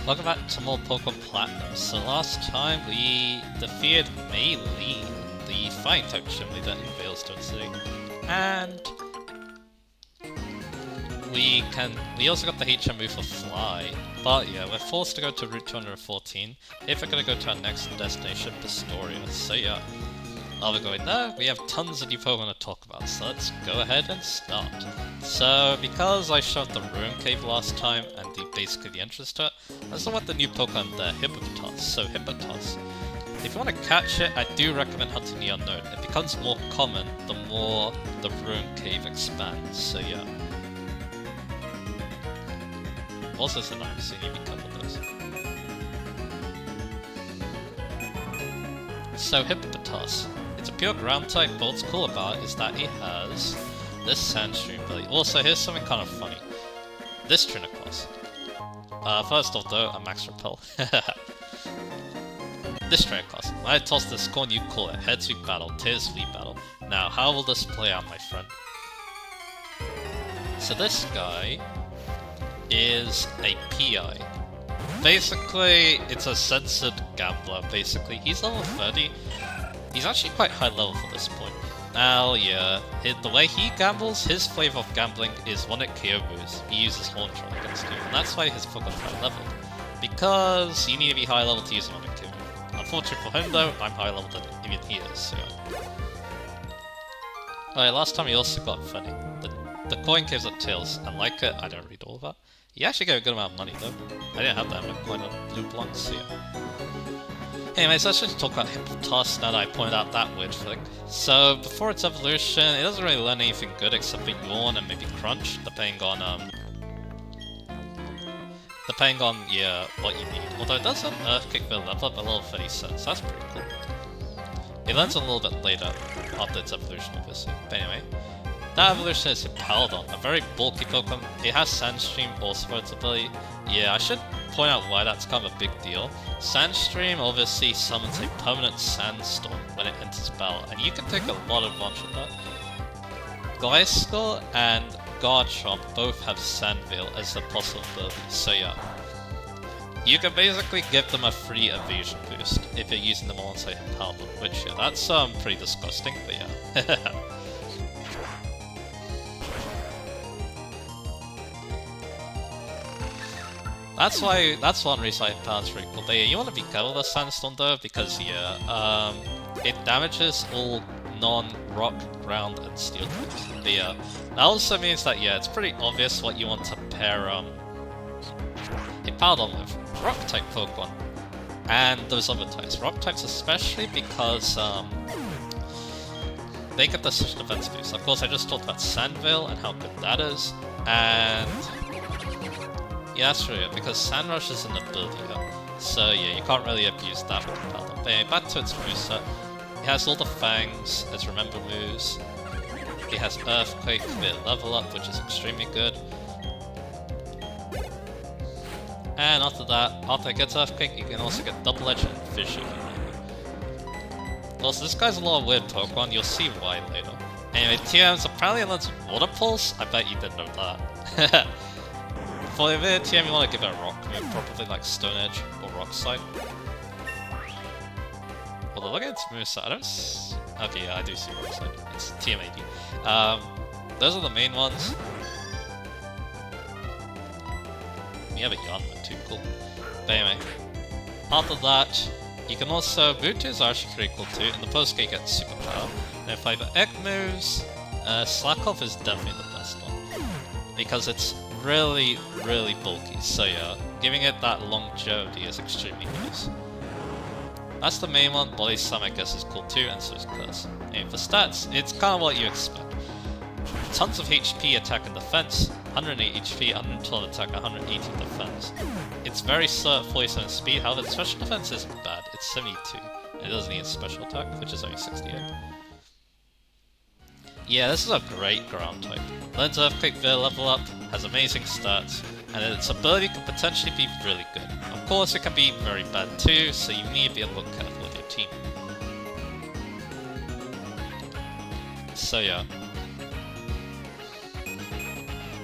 Welcome back to more Pokemon Platinum. So last time we defeated Mei-Lee, the fighting type gym leader in Veilstone City. And we also got the HM move for Fly. But yeah, we're forced to go to Route 214 if we're gonna go to our next destination, Pistoria. So yeah. While we're going there, we have tons of new Pokemon to talk about, so let's go ahead and start. So, because I showed the Ruin Cave last time, and basically the entrance to it, let's look at the new Pokemon there, Hippopotas. So, Hippopotas. If you want to catch it, I do recommend hunting the Unknown. It becomes more common the more the Ruin Cave expands, so yeah. Also, it's annoying, so you need to be careful with those. So, Hippopotas. It's a pure ground type, but what's cool about it is that it has this Sandstream ability. Also, here's something kind of funny. This Trinacross. First off though, a Max Repel. This Trinacross. When I toss this coin, you call it Head Sweep Battle, Tail Sweep Battle. Now, how will this play out, my friend? So this guy is a PI. Basically, it's a censored gambler, basically. He's level 30. He's actually quite high level for this point. Now, yeah, the way he gambles, his flavor of gambling is one-hit KO moves. He uses Horn Troll against you, and that's why his Pokemon's high level. Because you need to be high level to use one-hit KO move. Unfortunately for him though, I'm higher level than even he is, so yeah. Alright, last time he also got funny. The coin caves at Tails, and like it, I don't read all of that. He actually gave a good amount of money though. I didn't have that much coin on Blue Blanc, so yeah. Anyways, let's just talk about Hippopotas now that I pointed out that weird thing. So, before its evolution, it doesn't really learn anything good except for Yawn and maybe Crunch, depending on, yeah, what you need. Although it does have Earthquake for level up at level 36, that's pretty cool. It learns a little bit later, after its evolution, obviously. But anyway, that evolution is Hippowdon, a very bulky Pokemon. It has Sandstream also for its ability. Yeah, I should point out why that's kind of a big deal. Sandstream obviously summons a permanent sandstorm when it enters battle, and you can take a lot of advantage of that. Gliscor and Garchomp both have Sandveil as a possibility, so yeah. You can basically give them a free evasion boost if you're using them alongside Hippowdon, which yeah, that's pretty disgusting, but yeah. That's one reason I found it's pretty cool. But yeah, you want to be careful with the Sandstorm though, because yeah, it damages all non-rock, ground, and steel types. But yeah, that also means that yeah, it's pretty obvious what you want to pair Hippowdon with. Rock type Pokemon. And those other types. Rock types especially because they get the such defense boost. Of course I just talked about Sandveil and how good that is. And yeah, that's true, yeah, because Sand Rush is an ability, so yeah, you can't really abuse that with Hippowdon. But anyway, back to its moveset. It has all the Fangs, its Remember moves. It has Earthquake for its level up, which is extremely good. And after that, after it gets Earthquake, you can also get Double Edge and Fissure. Also, this guy's a lot of weird Pokemon, you'll see why later. Anyway, TM's apparently learns Water Pulse? I bet you didn't know that. For the TM, you want to give it a rock move, probably like Stone Edge or Rock Slide. Although look at its moveset, I don't okay, yeah, I do see Rock Slide. It's TM80. Those are the main ones. We have a Yanma too, cool. But anyway, after that, you can also, Mewtwo's are actually pretty cool too. In the post-game you get Superpower. And if I have egg moves, Slack Off is definitely the best one. Because it's really bulky, so yeah, giving it that longevity is extremely nice. That's the main one. Body Slam I guess is cool too, and so is Curse. And for stats, it's kind of what you expect. Tons of HP, attack and defense, 108 HP, 112 attack, 118 defense. It's very slow at 47 speed, however its special defense isn't bad, it's 72. And it doesn't need special attack, which is only 68. Yeah, this is a great ground type. Learns Earthquake via level up, has amazing stats, and its ability can potentially be really good. Of course it can be very bad too, so you need to be a little careful with your team. So yeah.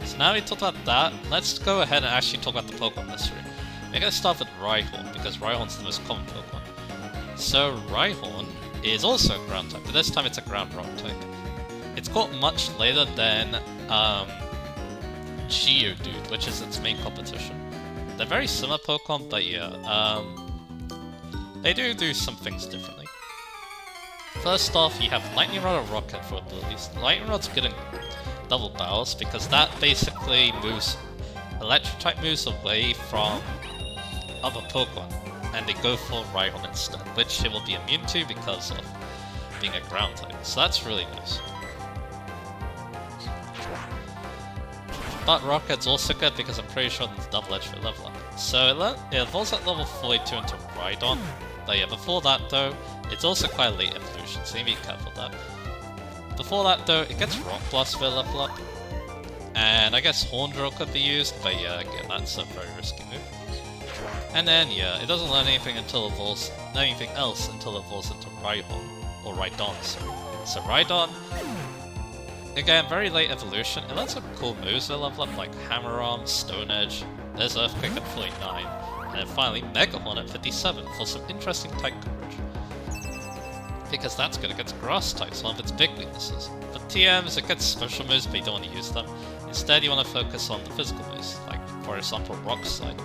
So now we talked about that, let's go ahead and actually talk about the Pokemon history. we're gonna start with Rhyhorn, because Rhyhorn's the most common Pokemon. So Rhyhorn is also a ground type, but this time it's a ground rock type. It's caught much later than Geodude, which is its main competition. They're very similar Pokemon, but yeah, they do some things differently. First off, you have Lightning Rod and Rocket for abilities. Lightning Rod's good in double battles because that basically moves electric type moves away from other Pokemon, and they go for Rhyhorn instead, which it will be immune to because of being a ground type. So that's really nice. But Rocket's also good because I'm pretty sure it's double edge for level up. So it evolves at level 42 into Rhydon. But yeah, before that though, it's also quite a late evolution, so you need to be careful with that. Before that though, it gets Rock Blast for level up. And I guess Horn Drill could be used, but yeah, again, that's a very risky move. And then yeah, it doesn't learn anything until it evolves, anything else until it evolves into Rhyhorn, or Rhydon, sorry. So Rhydon, again, very late evolution. It learns some cool moves at level up, like Hammer Arm, Stone Edge, there's Earthquake at 49, and then finally Mega Horn at 57 for some interesting type coverage. Because that's good against grass types, one of its big weaknesses. For TMs, it gets special moves, but you don't want to use them. Instead, you want to focus on the physical moves, like for example Rock Slide.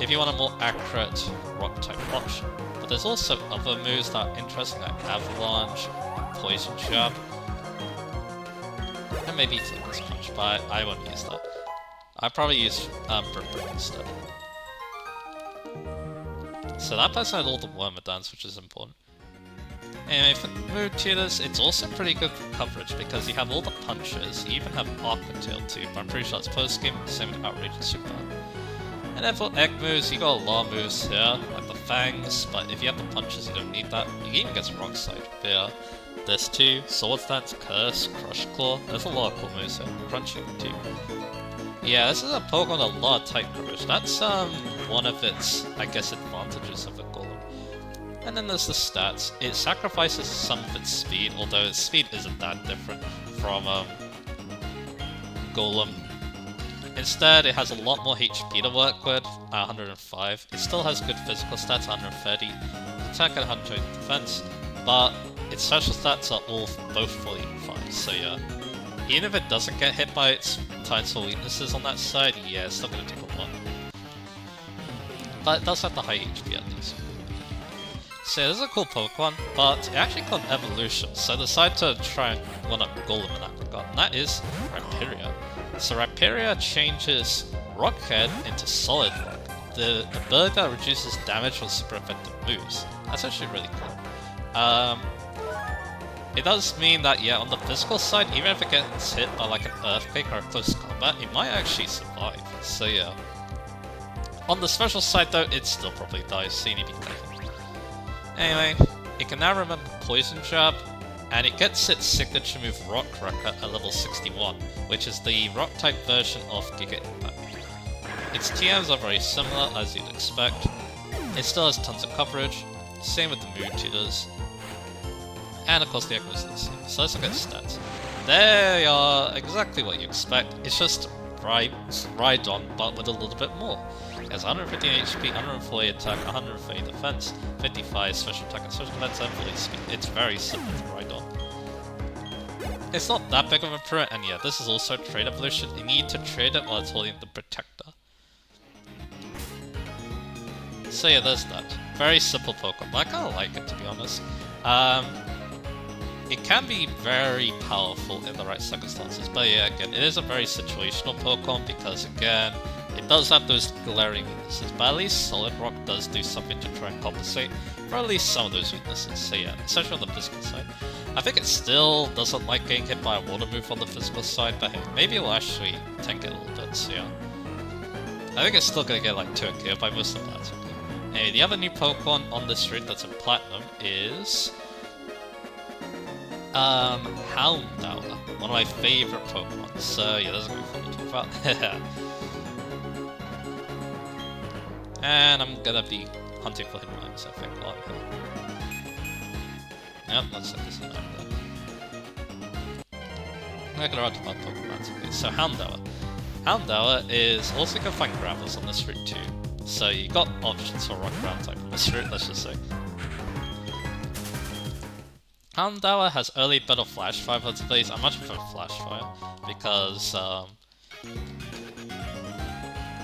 If you want a more accurate rock type option. But there's also other moves that are interesting, like Avalanche, Poison Jab, and maybe Flippers Punch, but I won't use that. I'll probably use Brick instead. So that person had all the Wormadance, which is important. Anyway, for move tutors, it's also pretty good for coverage because you have all the punches, you even have Aqua Tail too, but I'm pretty sure it's post game, same with Outrage and Super. And then for egg moves, you got a lot of moves here, like the Fangs, but if you have the punches, you don't need that. You can even get Rock Slide via this too, Sword Dance, Curse, Crush Claw, there's a lot of cool moves here, Crunching too. Yeah, this is a Pokemon with a lot of type coverage. That's one of its, I guess, advantages of the Golem. And then there's the stats. It sacrifices some of its speed, although its speed isn't that different from Golem. Instead, it has a lot more HP to work with, at 105. It still has good physical stats, 130, attack and 120 defense, but its special stats are all both 45, so yeah. Even if it doesn't get hit by its Tinsel weaknesses on that side, yeah, it's still gonna take a lot. But it does have the high HP at least. So yeah, this is a cool Pokemon, but it actually got an evolution, so I decided to try and one-up Golem in that regard, and that is Rhyperior. So Rhyperior changes Rockhead into Solid Rock, the bird that reduces damage with super effective moves. That's actually really cool. It does mean that, yeah, on the physical side, even if it gets hit by like an Earthquake or a close combat, it might actually survive. So yeah. On the special side though, it still probably dies, so you need to be careful. Anyway, it can now remember Poison Jab, and it gets its signature move Rock Wrecker at level 61, which is the rock type version of Giga Impact. Its TMs are very similar as you'd expect. It still has tons of coverage, same with the Mood Tutors, and of course the echoes are the same. So let's look at stats. They are exactly what you expect, it's just Rhydon but with a little bit more. It has 115 HP, 140 attack, 130 defense, 55 special attack and special defense, and 40 speed. It's very similar to Rhydon. It's not that big of an improvement, and yeah, this is also a trade evolution. You need to trade it while it's holding the Protector. So yeah, there's that. Very simple Pokemon. I kinda like it, to be honest. It can be very powerful in the right circumstances, but yeah, again, it is a very situational Pokemon because, again, it does have those glaring weaknesses, but at least Solid Rock does do something to try and compensate for at least some of those weaknesses, so yeah, especially on the physical side. I think it still doesn't like getting hit by a water move on the physical side, but hey, maybe it'll actually tank it a little bit, so yeah. I think it's still gonna get like 2 KO by most of that. Anyway, the other new Pokemon on this route that's in Platinum is Houndour, one of my favourite Pokemon, so yeah, that's gonna be fun to talk about. And I'm gonna be hunting for hidden items, I think, while I'm here. Yep, looks like this is an item there. We're gonna run to about Pokemon. Okay, so Houndour. Houndour is also gonna find Gravels on this route too. So you got options for rock ground type in this route, let's just say. Houndour has early better flash fire abilities. I much prefer flash fire because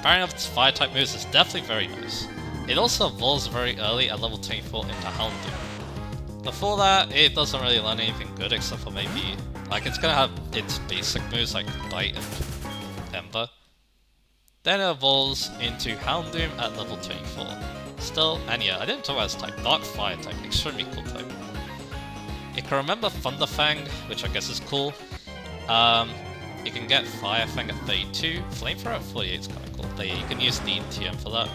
pairing up its fire type moves is definitely very nice. It also evolves very early at level 24 into Houndour. Before that, it doesn't really learn anything good except for maybe, like, it's gonna have its basic moves like Bite and Ember. Then it evolves into Houndoom at level 24. Still, and yeah, I didn't talk about its type. Dark Fire type, extremely cool type. It can remember Thunder Fang, which I guess is cool. You can get Fire Fang at 32, Flamethrower at 48 is kinda cool. But yeah, you can use the TM for that.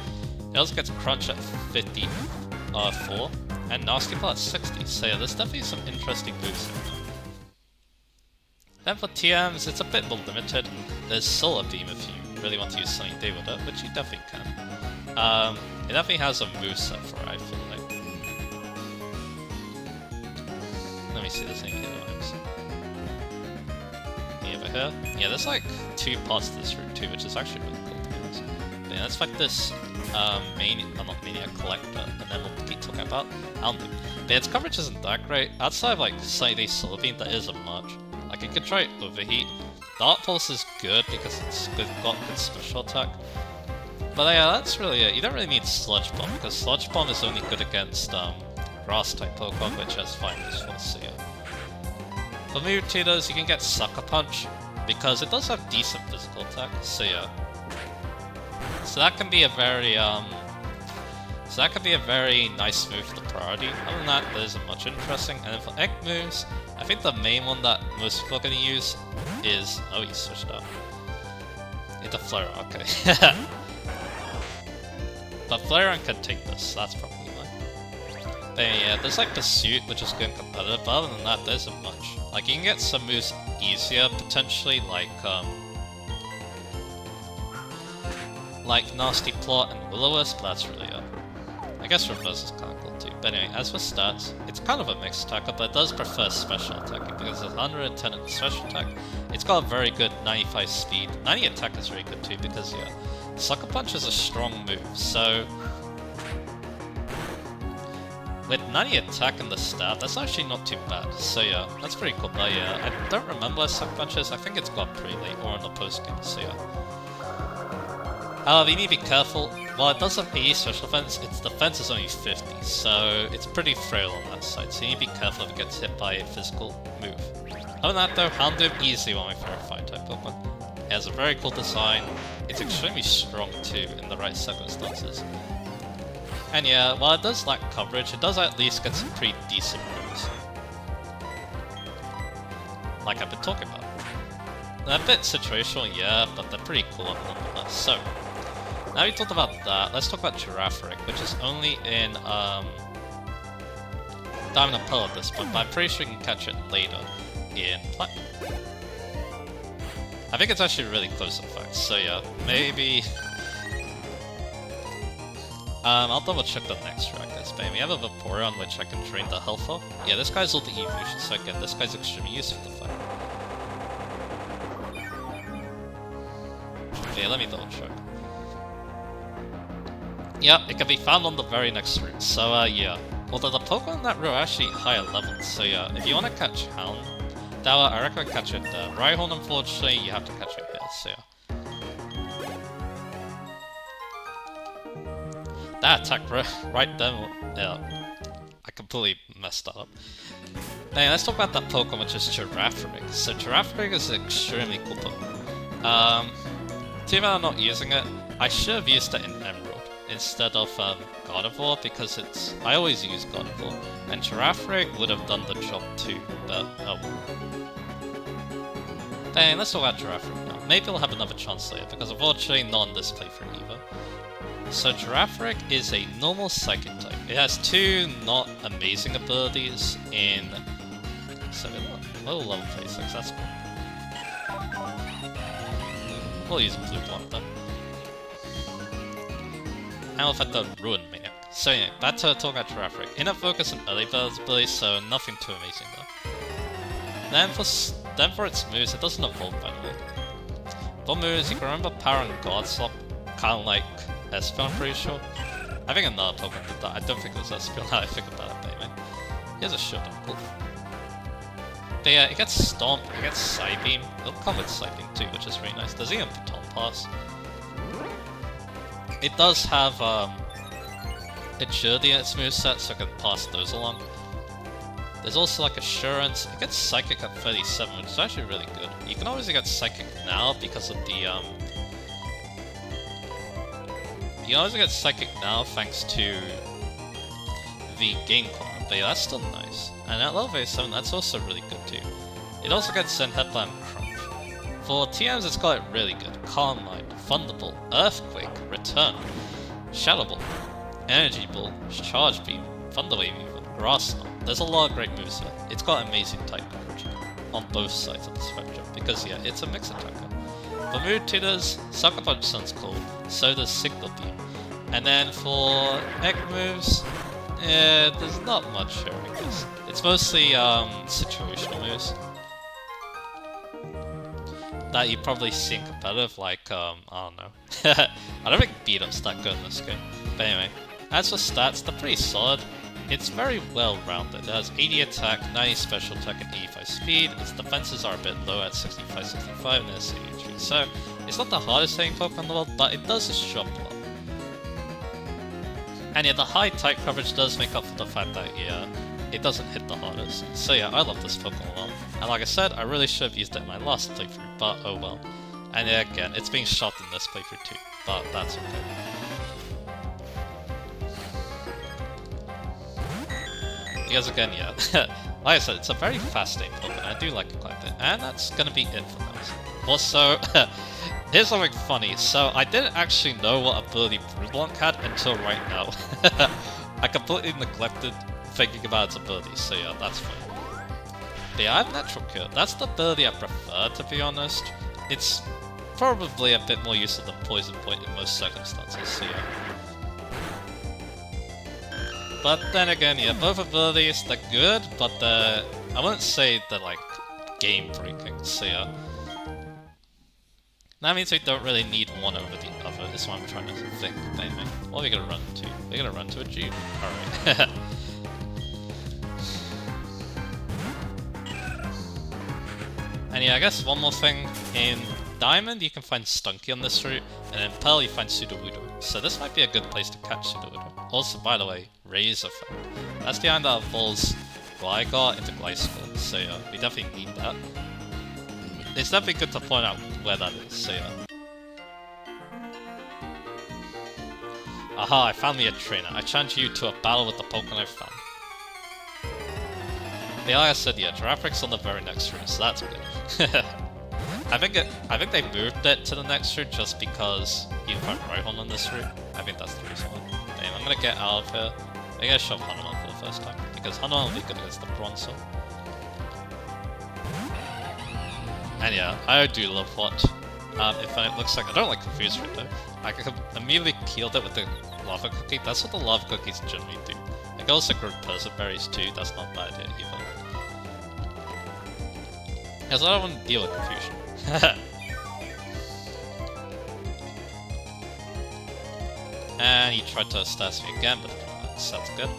It also gets Crunch at 54, and Nasty Claw at 60, so yeah, there's definitely some interesting moves in there. Then for TMs, it's a bit more limited. There's Solar Beam if you really want to use Sunny Day with it, which you definitely can. It definitely has a moveset for it, I feel like. Let me see, there's any hidden items. Over here. Yeah, there's like 2 parts to this route too, which is actually really cool to be honest. But yeah, let's fight this not Maniac Collector, and then we'll keep talking about Houndoom. But yeah, its coverage isn't that great. Outside of like Sunny Day Solar Beam, there isn't much. Like, it could try Overheat. Dark Pulse is good because it's got good special attack. But yeah, that's really it. You don't really need Sludge Bomb, because Sludge Bomb is only good against Grass type Pokemon, which has 5 moves for, so yeah. For Mutators, you can get Sucker Punch, because it does have decent physical attack, so yeah. So that can be a very nice move for the priority. Other than that, there isn't much interesting. And then for egg moves, I think the main one that most people are going to use is... Oh, you switched up. Into Flareon, okay. But Flareon can take this, that's probably why. But yeah, there's like Pursuit, which is good and competitive, but other than that, there isn't much. Like, you can get some moves easier, potentially, like Nasty Plot and Will-O-Wisp, but that's really it. I guess Reverse is kind of cool too. But anyway, as for stats, it's kind of a mixed attacker, but it does prefer special attacking, because it's 110 in special attack. It's got a very good 95 speed. 90 attack is very good too, because yeah, Sucker Punch is a strong move, so... With 90 attack and the stat, that's actually not too bad. So yeah, that's pretty cool. But yeah, I don't remember what Sucker Punch is. I think it's got pretty late, or in the post-game, so yeah. However, you need to be careful. While it does have 80 special defense, its defense is only 50, so it's pretty frail on that side, so you need to be careful if it gets hit by a physical move. Other than that though, Houndoom easily one of my favorite Fire-type Pokemon. It has a very cool design, it's extremely strong too in the right circumstances. And yeah, while it does lack coverage, it does at least get some pretty decent moves. Like I've been talking about. They're a bit situational, yeah, but they're pretty cool nonetheless. So, now we talked about that, let's talk about Girafarig, which is only in Diamond and Pearl at this point, but I'm pretty sure you can catch it later in Platinum. I think it's actually really close in fact, so yeah, maybe... I'll double check the next track, guys. But we have a Vaporeon which I can train the health of. Yeah, this guy's all the evolution, so again, this guy's extremely useful to fight. Okay, let me double check. Yeah, it can be found on the very next route, so yeah. Although the Pokemon in that route are actually higher levels, so yeah, if you want to catch Houndour, I recommend catch it there. Rhyhorn, unfortunately, you have to catch it here, so yeah. That attack right then, yeah, I completely messed that up. Now let's talk about that Pokemon which is Girafarig. So Girafarig is an extremely cool Pokemon. Too bad I'm not using it. I should have used it in Emerald instead of Gardevoir, because I always use Gardevoir, and Girafarig would have done the job too, but oh well. Dang, let's talk about Girafarig now. Maybe we'll have another chance later, because unfortunately not on this playthrough either. So Girafarig is a normal Psychic type. It has 2 not amazing abilities in... So low level phase 6, that's cool. We'll use a blue block then. And we'll fight the Ruin Maniac. So anyway, back to talking about Girafarig. Inner Focus and early bird abilities, so nothing too amazing though. Then for its moves, it doesn't evolve by the way. For moves, you can remember Power and Guard Slop, kind of like Espeon, I'm pretty sure. I think another Pokemon did that. I don't think it was Espeon now I think about it, but anyway. Here's a Showdown. But yeah, it gets Stomp, it gets Psybeam. It'll come with Psybeam too, which is really nice. There's even Baton Pass. It does have Agility in its moveset, so I can pass those along. There's also like Assurance. It gets Psychic at 37, which is actually really good. You can always get Psychic now because of the you can always get Psychic now thanks to the Game Corner, but yeah, that's still nice. And at level 87, that's also really good too. It also gets Zen Headlamp Crunch. For TMs, it's got it really good. Calm Mind, Thunderbolt, Earthquake, Return, Shadow Ball, Energy Ball, Charge Beam, Thunder Wave even, Grass Knot. There's a lot of great moves there. It's got amazing type coverage on both sides of the spectrum, because yeah, it's a mix attacker. For Mood Tutors, Sucker Punch sounds cool, so does Signal Beam. And then for egg moves, there's not much here, I guess. It's mostly situational moves that you probably see in competitive, like, I don't know. I don't think Beat Up's that good in this game. But anyway, as for stats, they're pretty solid. It's very well rounded. It has 80 attack, 90 special attack, and 85 speed. Its defenses are a bit low at 65, 65, and it's 83. So, it's not the hardest hitting Pokemon in the world, but it does its job a lot. And yeah, the high type coverage does make up for the fact that, yeah, it doesn't hit the hardest. So yeah, I love this Pokemon a lot. And like I said, I really should have used it in my last playthrough, but oh well. And yeah, again, it's being shot in this playthrough too, but that's okay. Because again, yeah, like I said, it's a very fascinating Pokemon, I do like it quite a bit, and that's gonna be it for now. Also, here's something funny, so I didn't actually know what ability Brublanc had until right now. I completely neglected thinking about its abilities, so yeah, that's fine. But yeah, I have Natural Cure, that's the ability I prefer, to be honest. It's probably a bit more useful than Poison Point in most circumstances, so yeah. But then again, yeah, both abilities, they're good, but I wouldn't say they're like game-breaking, so yeah. That means we don't really need one over the other, is what I'm trying to think. Anyway, what are we gonna run to? We're gonna run to a June. Alright. And yeah, I guess one more thing. In Diamond, you can find Stunky on this route, and in Pearl, you find Sudowoodo. So this might be a good place to catch Sudowoodo. Also, by the way, Raise Effect. That's the item that evolves Gligar into Gliscor, so yeah, we definitely need that. It's definitely good to point out where that is, so yeah. Aha, I found me a trainer. I challenge you to a battle with the Pokemon I found. But yeah, like I said, yeah, Giraffric's on the very next route, so that's good. I think they moved it to the next route just because you can find Rhyhorn on this route. I think that's the reason why. Damn, I'm gonna get out of here. I'm gonna shove Hanuman for the first time, because Hanuman will be good against the Bronzor. And yeah, I do love what if it looks like. I don't like Confuse Root though. I can immediately kill it with the Lava Cookie. That's what the Lava Cookies generally do. I can also grow Perseberries too, that's not bad here either. Because I don't want to deal with confusion. And he tried to stats me again, but that's good.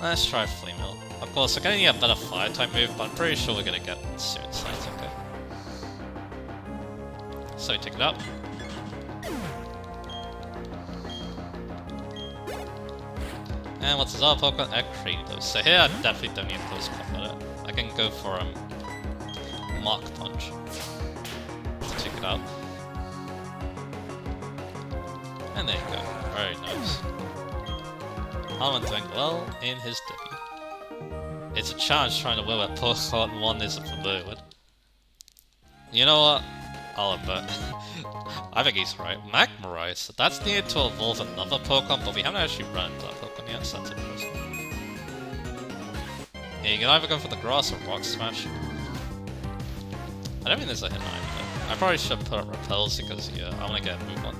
Let's try Flame Wheel. Of course, we're gonna need a better fire type move, but I'm pretty sure we're gonna get one soon, so it's okay. So we take it up. And what's his other Pokemon? Kratos. So here I definitely don't need close combat. I can go for Mach Punch to take it out. And there you go. Very nice. Hanuman doing well in his debut. It's a challenge trying to win a Pokemon one isn't familiar with. You know what? I'll admit. I think he's right. Magmarize. That's needed to evolve another Pokemon, but we haven't actually run into that Pokemon yet, so that's interesting. Yeah, you can either go for the Grass or Rock Smash. I don't think there's a hit either. I probably should put up Repels because, yeah, I want to get a move on.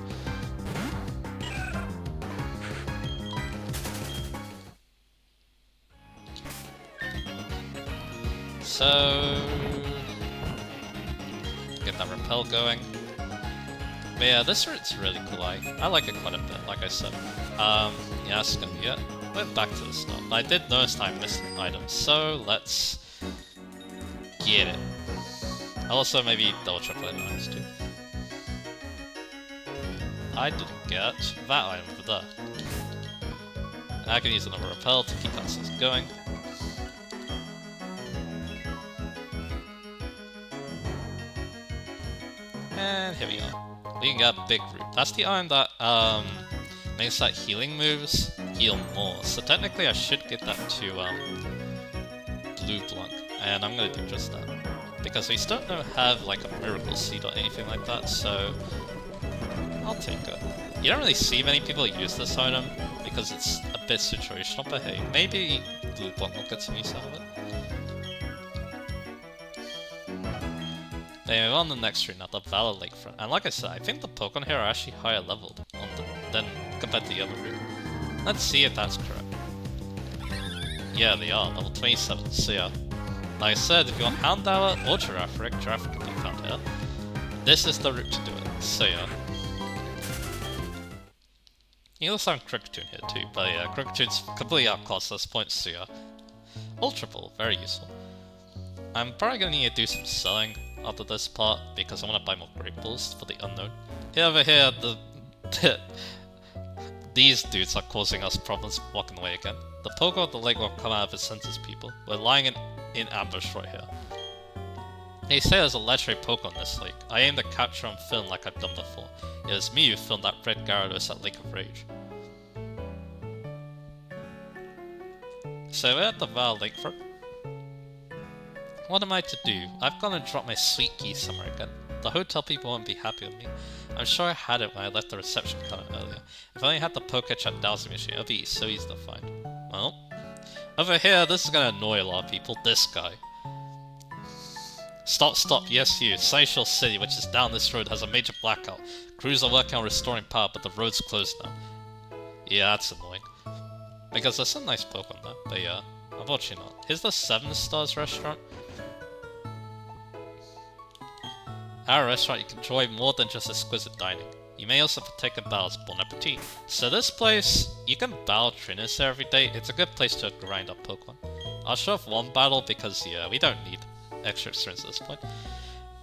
So, get that Repel going. But yeah, this route's really cool. I like it quite a bit, like I said. Yeah, that's gonna be it. We're back to the start. I did notice I missed an item, so let's get it. I'll also maybe double check for the items too. I didn't get that item over there. I can use another repel to keep cutscenes going. And here we are. We can get a big root. That's the item that makes that healing moves heal more. So technically I should get that to Blue Blanc. And I'm gonna do just that. Because we still don't have like a miracle seed or anything like that, so I'll take it. You don't really see many people use this item because it's a bit situational, but hey, maybe Blue Blanc will get some use out of it. Anyway, on the next route now, the Valor Lakefront. And like I said, I think the Pokemon here are actually higher leveled than compared to the other route. Let's see if that's correct. Yeah, they are, level 27, so yeah. Like I said, if you want Houndour or Giraffe can be found here. This is the route to do it, so yeah. You also have Kricketune here too, but yeah, Kricketune's completely outclassed at this point, so yeah. Ultra Ball, very useful. I'm probably gonna need to do some selling after this part, because I want to buy more Great Balls for the unknown. Here over here, these dudes are causing us problems walking away again. The Pokemon at the lake will come out of his senses, people. We're lying in ambush right here. They say there's a legendary Pokemon in this lake. I aim to capture and film like I've done before. It was me who filmed that red Gyarados at Lake of Rage. So we're at the Val Lakefront. What am I to do? I've gone and dropped my sweet key somewhere again. The hotel people won't be happy with me. I'm sure I had it when I left the reception counter earlier. If I only had the Poketch at dowsing machine, it would be so easy to find. Well, over here, this is gonna annoy a lot of people. This guy. Stop, yes you. Sunnyshell City, which is down this road, has a major blackout. Crews are working on restoring power, but the road's closed now. Yeah, that's annoying. Because there's some nice Pokemon there, but yeah, unfortunately not. Here's the 7 Stars restaurant. At a restaurant, you can enjoy more than just exquisite dining. You may also partake in battles. Bon appetit. So this place, you can battle trainers there every day. It's a good place to grind up Pokemon. I'll show off one battle because, yeah, we don't need extra experience at this point.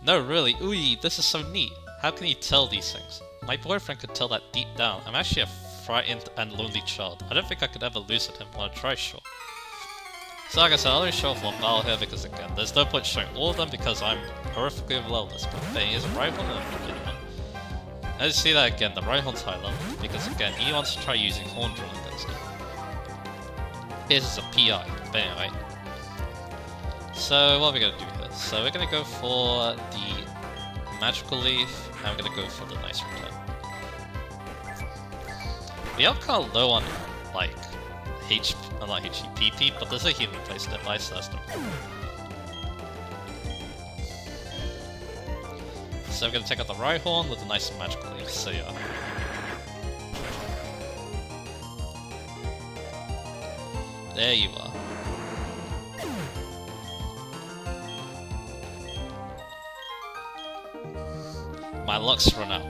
No, really, ooh, this is so neat. How can you tell these things? My boyfriend could tell that deep down. I'm actually a frightened and lonely child. I don't think I could ever lose at him. Wanna try? Sure. So like I said, I'll only show off one battle here because again, there's no point showing all of them because I'm horrifically below this point. But he is a Rhyhorn and a Pokemon one. As you see that again, the Rhyhorn's high level because again, he wants to try using Horn Drill against him. His is a PI, but anyway. So what are we gonna do here? So we're gonna go for the Magical Leaf, and we're gonna go for the Nice Return. We are kind of low on, like, not HP, but there's a healing place nearby, so that's not cool. So we're gonna take out the Rhyhorn with a nice Magical Leaf, so yeah. There you are. My luck's run out.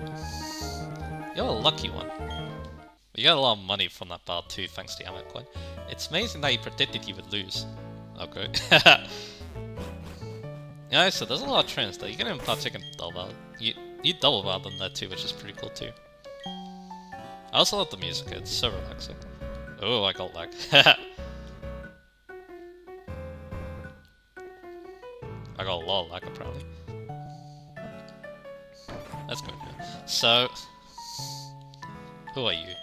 You're a lucky one. You got a lot of money from that battle too, thanks to Yamacoin. It's amazing that you predicted you would lose. Okay. Yeah, so there's a lot of trainers there. You can even partake in double battle. You double battle them there too, which is pretty cool too. I also love the music, it's so relaxing. Oh, I got lag. I got a lot of lag apparently. Let's go here. So, who are you?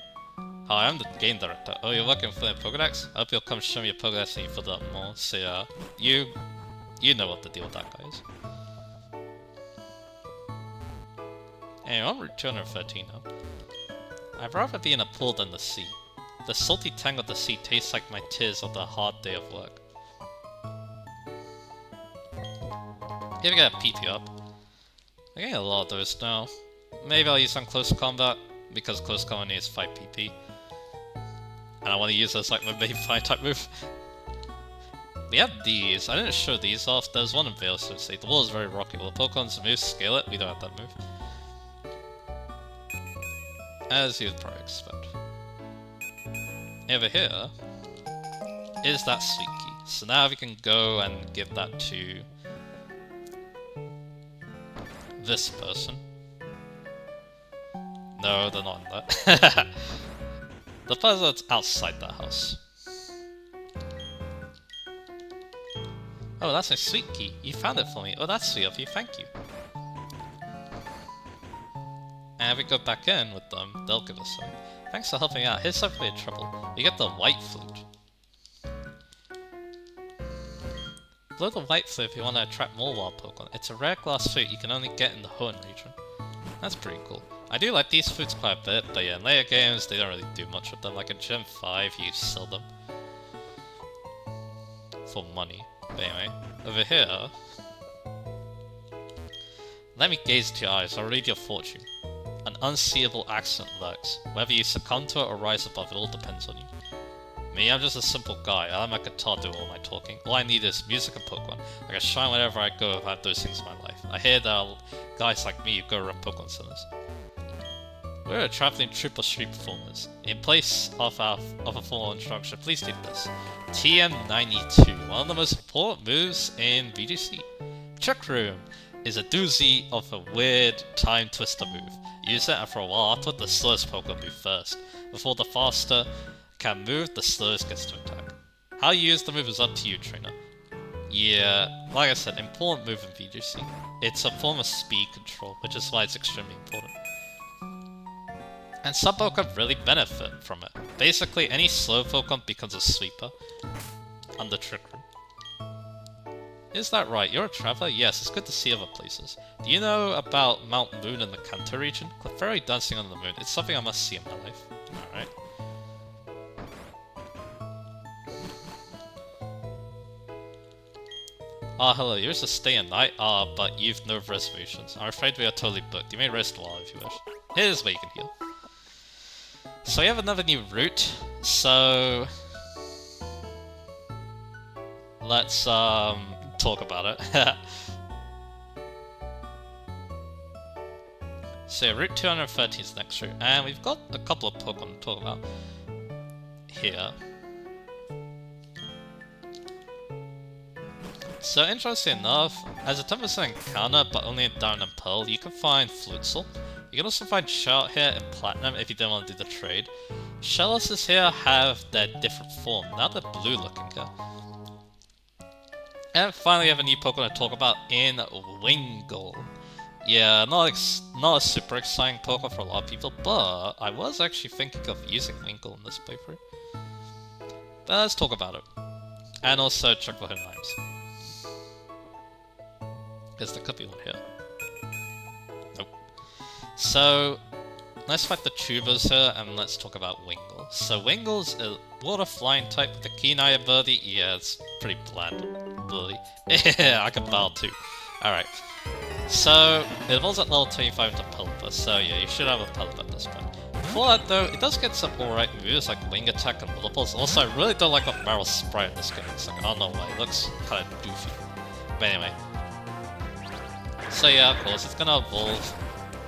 Hi, I'm the game director. Oh, you're working for the Pokédex? I hope you'll come show me a Pokédex and you fill that more. So yeah, you know what the deal with that guy is. Anyway, I'm Route 213 now. I'd rather be in a pool than the sea. The salty tang of the sea tastes like my tears of the hard day of work. Here we get a PP up. I'm getting a lot of those now. Maybe I'll use some close combat, because close combat needs 5 PP. And I want to use this like my main fire type move. We have these. I didn't show these off. There's one in Veil, so to say. The wall is very rocky. Well, the Pokemon's move scale it. We don't have that move. as you'd probably expect. Over here is that sweet key. So now we can go and give that to this person. No, they're not in that. The person that's outside the house. Oh, that's a sweet key. You found it for me. Oh, that's sweet of you. Thank you. And if we go back in with them, they'll give us some. Thanks for helping out. Here's something in trouble. You get the white flute. Blow the white flute if you want to attract more wild Pokemon. It's a rare glass flute you can only get in the Hoenn region. That's pretty cool. I do like these flutes quite a bit, but yeah, in later games they don't really do much with them. Like in Gen 5 you sell them for money. But anyway, over here, let me gaze into your eyes, I'll read your fortune. An unseeable accident lurks. Whether you succumb to it or rise above it all depends on you. Me, I'm just a simple guy. I let my guitar do all my talking. All I need is music and Pokemon. I can shine wherever I go if I have those things in my life. I hear there are guys like me who go around Pokemon centers. We're a traveling troupe of street performers. In place of a formal instruction, please do this. TM92, one of the most important moves in VGC. Trick Room is a doozy of a weird time twister move. Use it and for a while after the slowest Pokemon move first. Before the faster can move, the slowest gets to attack. How you use the move is up to you, trainer. Yeah, like I said, important move in VGC. It's a form of speed control, which is why it's extremely important. And some Pokemon really benefit from it. Basically, any slow Pokemon becomes a sweeper under Trick Room. Is that right? You're a traveler? Yes, it's good to see other places. Do you know about Mount Moon in the Kanto region? Clefairy dancing on the moon. It's something I must see in my life. Alright. Ah, hello, yours is stay a night? Ah, but you've no reservations. I'm afraid we are totally booked. You may rest a while if you wish. Here's where you can heal. So we have another new route, so let's talk about it. So Route 213 is the next route, and we've got a couple of Pokemon to talk about here. So interesting enough, as a 10% encounter, but only in Diamond and Pearl, you can find Floatzel. You can also find Charlotte here in Platinum if you don't want to do the trade. Shellos here have their different form. Now they're blue looking here. And finally we have a new Pokemon to talk about in Wingull. Yeah, not a super exciting Pokemon for a lot of people, but I was actually thinking of using Wingull in this playthrough. But let's talk about it. And also check for hidden items. Because there could be one here. Nope. So, let's fight the tubers here, and let's talk about Wingull. So Wingull's a water flying type with the keen eye ability. Yeah, it's pretty bland ability. Yeah, I can battle too. Alright. So, it evolves at level 25 into Pelipper, so yeah, you should have a Pelipper at this point. Before that though, it does get some alright moves like Wing Attack and Bullet Pulse. Also, I really don't like what Maryl's sprite in this game looks like. I don't know why, it looks kinda doofy. But anyway. So yeah, of course, it's gonna evolve,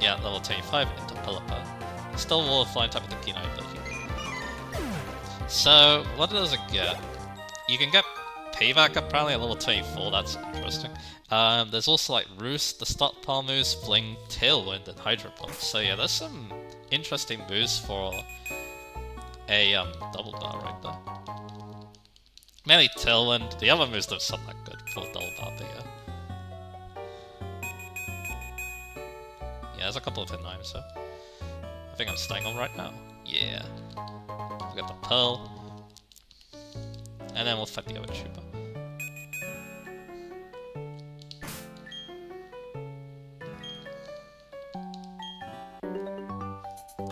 yeah, level 25 into Pelipper. Still water flying type with the keen eye ability. So, what does it get? You can get Payback apparently at level 24, that's interesting. There's also like Roost, the stockpile moves, Fling, Tailwind, and Hydro Pump. So yeah, there's some interesting moves for a double battle right there. Mainly Tailwind, the other moves don't sound that good for double battle, but yeah. Yeah, there's a couple of hidden items here. I think I'm staying on right now. Yeah. We got the Pearl. And then we'll fight the other tuber.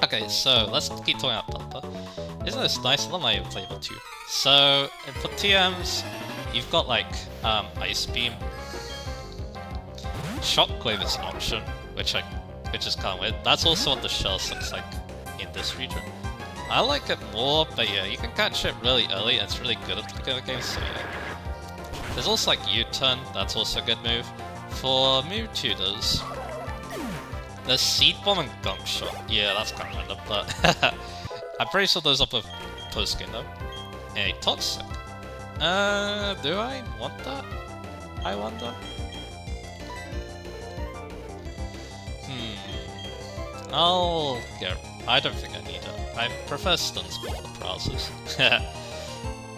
Okay, so let's keep talking about Pelipper. Isn't this nice? I love my flavor too. So, for TMs, you've got like Ice Beam. Shockwave is an option, which is kind of weird. That's also what the shells looks like in this region. I like it more, but yeah, you can catch it really early, and it's really good at the beginning of the game, so yeah. There's also like U-Turn, that's also a good move. For Mewtwo, There's Seed Bomb and Gunk Shot. Yeah, that's kind of random, but I'm pretty sure those are both post-game though. A Toxic. Do I want that? I wonder. I don't think I need it. I prefer stuns before the paralysis.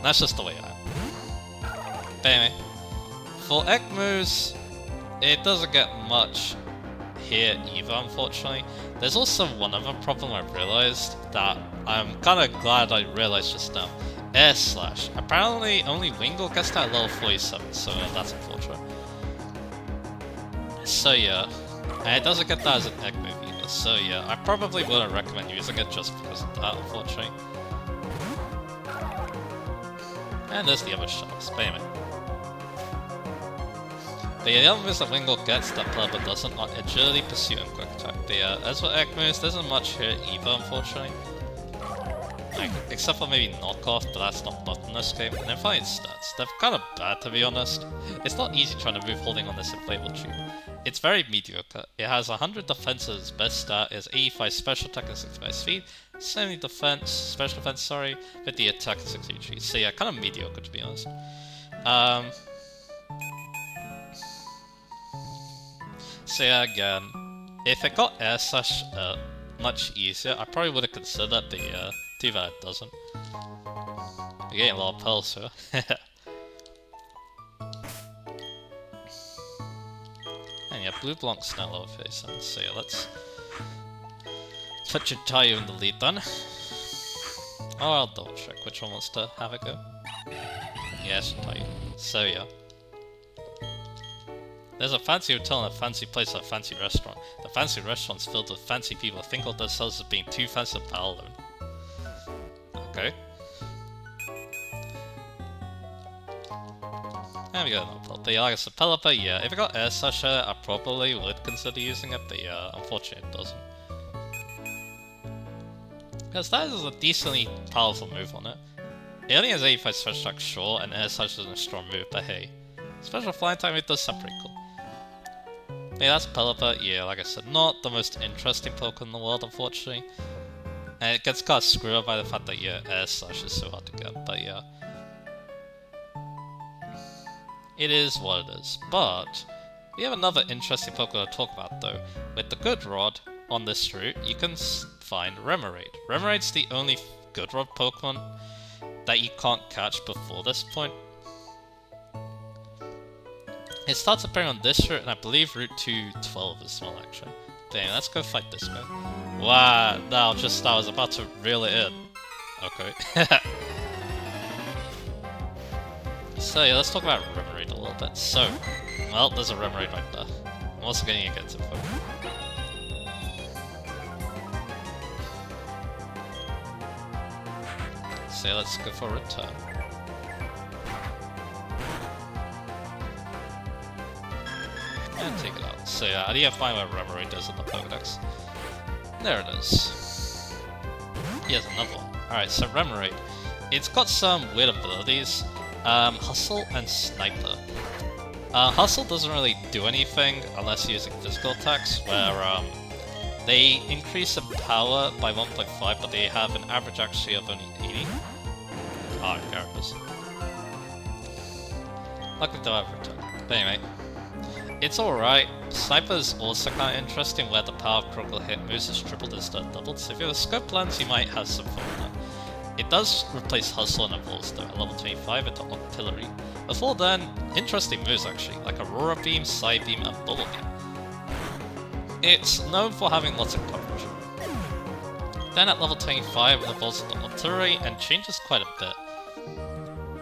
That's just the way I am. But anyway, for Ekmus, it doesn't get much here either, unfortunately. There's also one other problem I've realized that I'm kind of glad I realized just now. Air Slash. Apparently, only Wingull gets that at level 47, so that's unfortunate. So yeah, and it doesn't get that as an egg move either, so yeah, I probably wouldn't recommend using it just because of that, unfortunately. And there's the other shots, but anyway. But yeah, the other moves that Wingull gets that Pelipper doesn't are Agility, Pursuit, and Quick Attack. But yeah, as for egg moves, there isn't much here either, unfortunately. Like, except for maybe Knockoff, but that's not button in this game. And then finally stats. They're kind of bad, to be honest. It's not easy trying to move holding on this inflatable tube. It's very mediocre. It has 100 defense as its best stat, is 85 special attack and 65 speed, 70 defense, special defense, sorry, 50 attack and 60 retreat. So yeah, kind of mediocre, to be honest. So yeah, again, if it got Air Slash much easier, I probably would have considered, but yeah, too bad it doesn't. You're getting a lot of pearls here. And yeah, Blue Blanc's now level 57, so yeah, let's put Jatayu in the lead then. Oh, I'll double check which one wants to have a go. Yes, Jatayu. So yeah. There's a fancy hotel and a fancy place at a fancy restaurant. The fancy restaurant's filled with fancy people who think of themselves as being too fancy to pal alone. Okay. There we go, no problem. But yeah, like I said, Pelipper, yeah, if it got Air Slash here, I probably would consider using it, but yeah, unfortunately it doesn't. Because that is a decently powerful move on it. It only has 85 special attack, sure, and Air Slash isn't a strong move, but hey. Special flying time, it does sound pretty cool. Yeah, that's Pelipper. Yeah, like I said, not the most interesting Pokemon in the world, unfortunately. And it gets kind of screwed up by the fact that, yeah, Air Slash is so hard to get, but yeah. It is what it is. But, we have another interesting Pokemon to talk about, though. With the Good Rod on this route, you can find Remoraid. Remoraid's the only Good Rod Pokemon that you can't catch before this point. It starts appearing on this route, and I believe Route 212 as well, actually. Dang, let's go fight this guy. Wow, I was about to reel it in. Okay. So yeah, let's talk about Remoraid a little bit. So, well, there's a Remoraid right there. I'm also getting against info. So yeah, let's go for a return. And take it out. So yeah, I need to find where Remoraid does in the Pokedex. There it is. Here's another one. Alright, so Remoraid. It's got some weird abilities. Hustle and Sniper. Hustle doesn't really do anything unless you're using physical attacks, where they increase in power by 1.5, but they have an average actually of only 80. Ah, characters. Luckily they have return. But anyway. It's alright. Sniper's also kind of interesting, where the power of critical hit moves is tripled instead of doubled, so if you have a scope lens, you might have some fun with that. It does replace Hustle and evolves though at level 25 into Artillery. Before then, interesting moves actually, like Aurora Beam, Side Beam, and Bubble Beam. It's known for having lots of coverage. Then at level 25 it evolves into Artillery and changes quite a bit.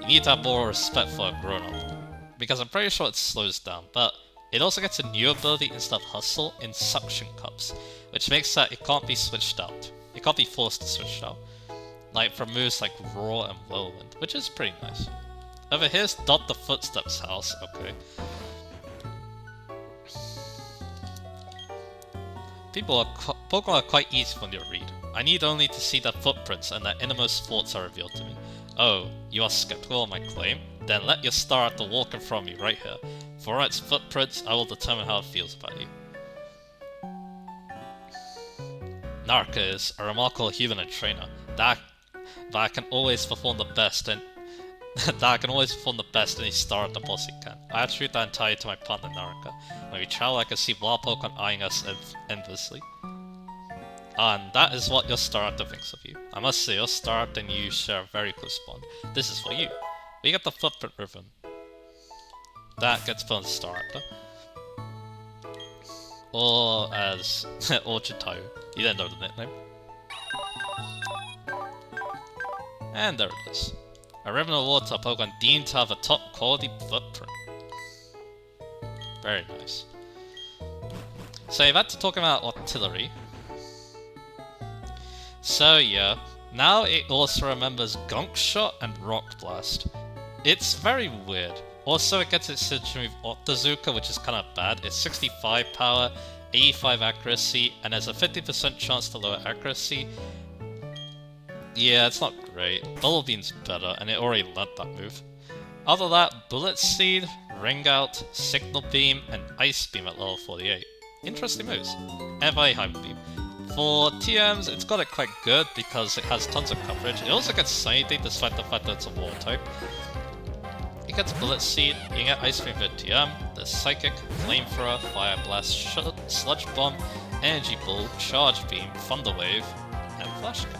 You need to have more respect for a grown-up, because I'm pretty sure it slows down, but it also gets a new ability instead of Hustle in Suction Cups, which makes that it can't be switched out. It can't be forced to switch out. Like from moves like Roar and Whirlwind, which is pretty nice. Over here's Dot the Footsteps house, okay. Pokemon are quite easy for me to read. I need only to see their footprints and their innermost thoughts are revealed to me. Oh, you are skeptical of my claim? Then let your star at the walk in front of me right here. For its footprints, I will determine how it feels about you. Naraka is a remarkable human and trainer that can always perform the best and any star at the boss he can. I attribute that entirely to my partner Naraka. When we travel, I can see wild Pokemon eyeing us endlessly. And that is what your Staraptor thinks of you. I must say, your Staraptor and you share a very close bond. This is for you. We get the footprint ribbon. That gets put on Staraptor. Or as Orchitayu. You didn't know the nickname. And there it is. A ribbon awards a Pokemon deemed to have a top quality footprint. Very nice. So you've had to talk about artillery. So yeah, now it also remembers Gunk Shot and Rock Blast. It's very weird. Also, it gets its signature move Octazooka, which is kind of bad. It's 65 power, 85 accuracy, and has a 50% chance to lower accuracy. Yeah, it's not great. Bubble Beam's better, and it already learnt that move. Other than that, Bullet Seed, Ring Out, Signal Beam, and Ice Beam at level 48. Interesting moves. And by Hyper Beam. For TMs, it's got it quite good because it has tons of coverage. It also gets Sunny Day despite the fact that it's a Water type. It gets Bullet Seed, you can get Ice Beam for TM, there's Psychic, Flamethrower, Fire Blast, Sludge Bomb, Energy Ball, Charge Beam, Thunder Wave, and Flash Kick.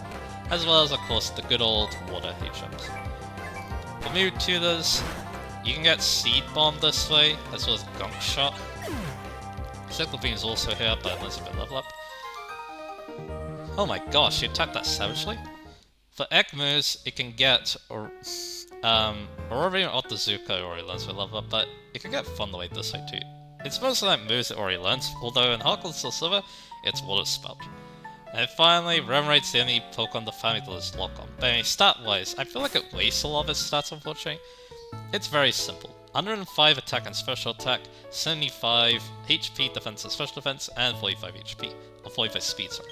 As well as, of course, the good old Water HMs. For Mew Tutors, you can get Seed Bomb this way, as well as Gunk Shot. Signal Beam is also here, but it needs a bit level up. Oh my gosh, he attacked that savagely. For egg moves, it can get Aurora Beam or Octazooka already learns with level up, but it can get Thunder Wave this way too. It's mostly like moves it already learns, although in Heart Gold Soul Silver, it's Water Spout. And finally, Remoraid's the only Pokemon the family that is Lock On. But anyway, stat-wise, I feel like it wastes a lot of its stats, unfortunately. It's very simple. 105 attack and special attack, 75 HP defense and special defense, and 45 HP. Or 45 speed, sorry.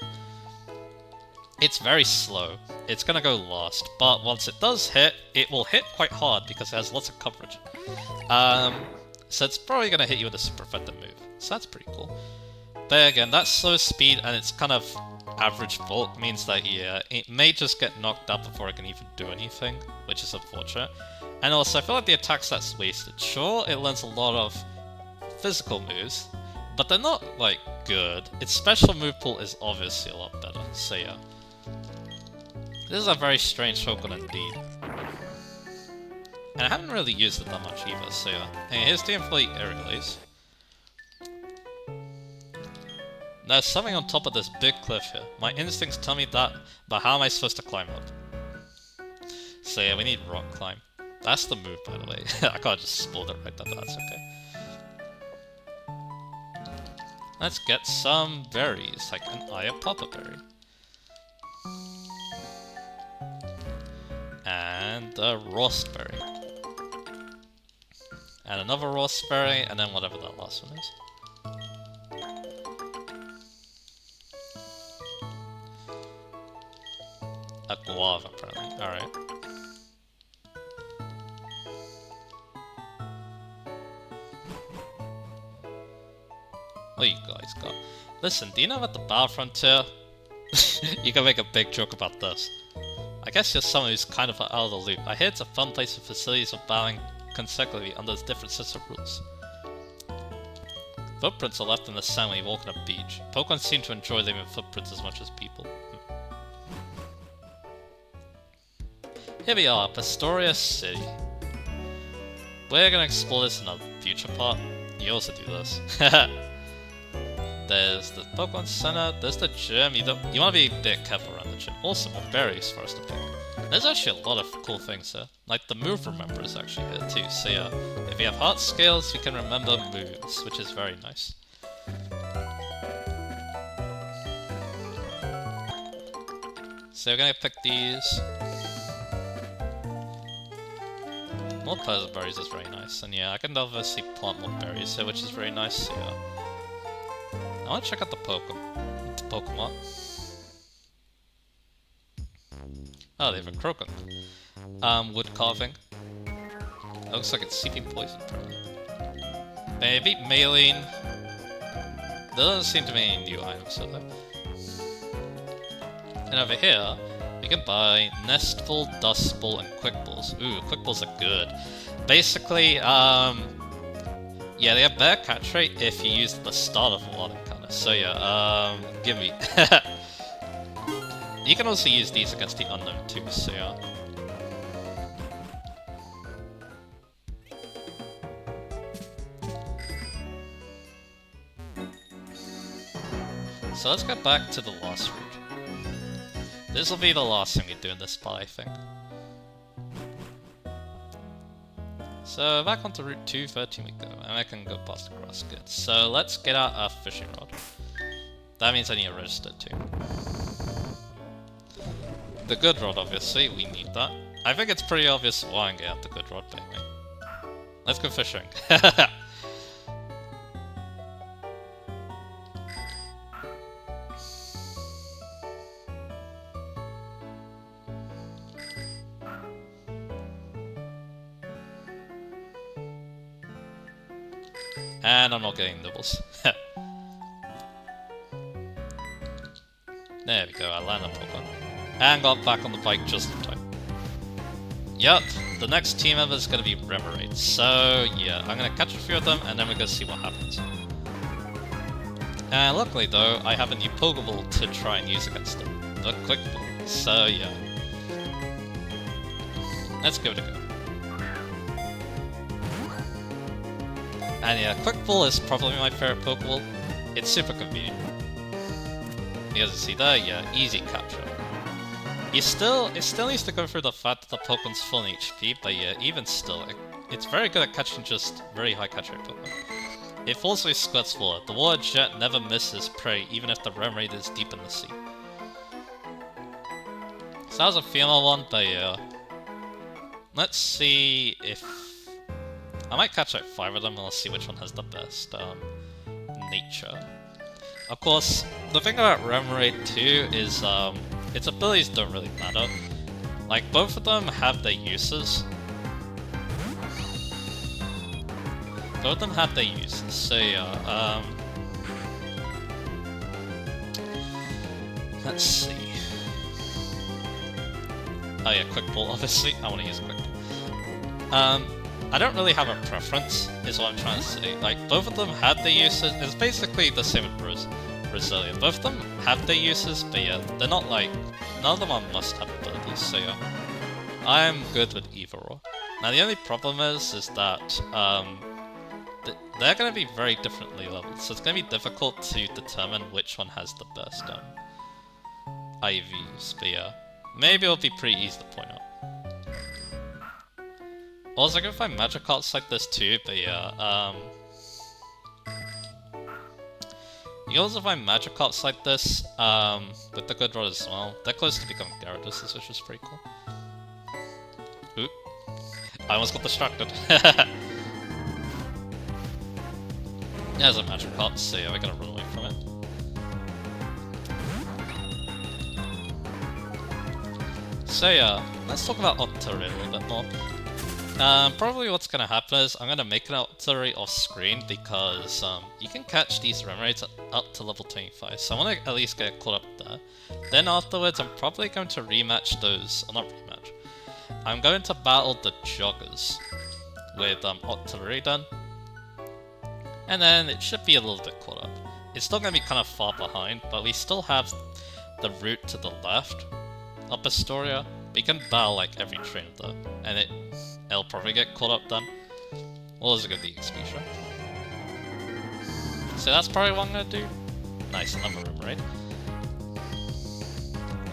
It's very slow. It's gonna go last, but once it does hit, it will hit quite hard because it has lots of coverage. So it's probably gonna hit you with a super effective move. So that's pretty cool. But again, that slow speed and its kind of average bulk means that, yeah, it may just get knocked out before it can even do anything, which is unfortunate. And also, I feel like the attack stat's wasted. Sure, it learns a lot of physical moves, but they're not, like, good. Its special move pool is obviously a lot better, so yeah. This is a very strange Pokemon indeed. And I haven't really used it that much either, so yeah. Hey, here's the employee Aerialise. There's something on top of this big cliff here. My instincts tell me that, but how am I supposed to climb up? So yeah, we need Rock Climb. That's the move, by the way. I can't just spoiled it right there, but that's okay. Let's get some berries, like an Ayapapa berry. And a Rossberry. And another Rossberry, and then whatever that last one is. A Guava, apparently. Alright. What you guys got? Listen, do you know about the Battle Frontier? You can make a big joke about this. I guess you're someone who's kind of out of the loop. I hear it's a fun place with facilities of battling consecutively under different sets of rules. Footprints are left in the sand when you walk on a beach. Pokemon seem to enjoy leaving footprints as much as people. Here we are, Pastoria City. We're gonna explore this in a future part. You also do this. There's the Pokemon Center, there's the gym. You wanna be a bit careful around the gym. Also, more berries for us to pick. There's actually a lot of cool things here. Like the move remember is actually here too. So yeah, if you have heart scales, you can remember moves, which is very nice. So we're gonna pick these. More pleasant berries is very nice, and yeah, I can obviously plant more berries here, which is very nice. So yeah. I want to check out the Pokemon. Oh, they have a Crocook. Wood carving. It looks like it's seeping poison, probably. Maybe Maylene. There doesn't seem to be any new items, so there. And over here, we can buy Nest Ball, Dust Ball, and Quick Balls. Ooh, Quick Balls are good. Basically, yeah, they have better catch rate if you use the start of a lot encounter. So yeah, give me. You can also use these against the unknown too, so yeah. So let's get back to the last route. This will be the last thing we do in this part, I think. So back onto Route 213 we go, and I can go past the grass. Good. So let's get out a fishing rod. That means I need a register too. The good rod, obviously, we need that. I think it's pretty obvious why I'm getting out the good rod, but anyway. Let's go fishing. And I'm not getting nibbles. There we go, I landed on Pokemon. And got back on the bike just in time. Yup, the next team member is going to be Remoraid. So yeah, I'm going to catch a few of them and then we're going to see what happens. And luckily though, I have a new Pokeball to try and use against them. The Quick Ball. So yeah. Let's give it a go. And yeah, Quick Ball is probably my favorite Pokeball. It's super convenient. You guys see there, yeah, easy capture. It still needs to go through the fact that the Pokemon's full in HP, but yeah, even still, it's very good at catching just very high catch rate Pokemon. It forcefully squirts water. The water jet never misses prey, even if the Remoraid is deep in the sea. So that was a female one, but yeah. Let's see if... I might catch like 5 of them and let's see which one has the best nature. Of course, the thing about Remoraid too is its abilities don't really matter. Like, both of them have their uses. Both of them have their uses, so yeah, let's see. Oh yeah, Quick Ball, obviously. I want to use Quick Ball. I don't really have a preference, is what I'm trying to say. Like, both of them have their uses. It's basically the same with Roselia. Both of them have their uses, but yeah, they're not like... None of them are must-have abilities, so yeah. I'm good with either or. Now, the only problem is that, they're going to be very differently leveled, so it's going to be difficult to determine which one has the best, IVs, but yeah. Maybe it'll be pretty easy to point out. Also, I can find Magikarps like this too, but yeah, you can also find Magikarps like this, with the good rod as well. They're close to becoming Gyarados, which is pretty cool. Oop. I almost got distracted. There's a Magikarp, so yeah, we gotta run away from it. So yeah, let's talk about Octillery a little bit more. Probably what's gonna happen is I'm gonna make an Octillery off screen because you can catch these Remoraids up to level 25, so I want to at least get caught up there. Then afterwards, I'm probably going to rematch those, or not rematch. I'm going to battle the Joggers with Octillery done, and then it should be a little bit caught up. It's still gonna be kind of far behind, but we still have the route to the left up Astoria. We can battle like every trainer though, and it'll probably get caught up then. Or is it gonna be Expedia? So that's probably what I'm gonna do. Nice, another Remoraid.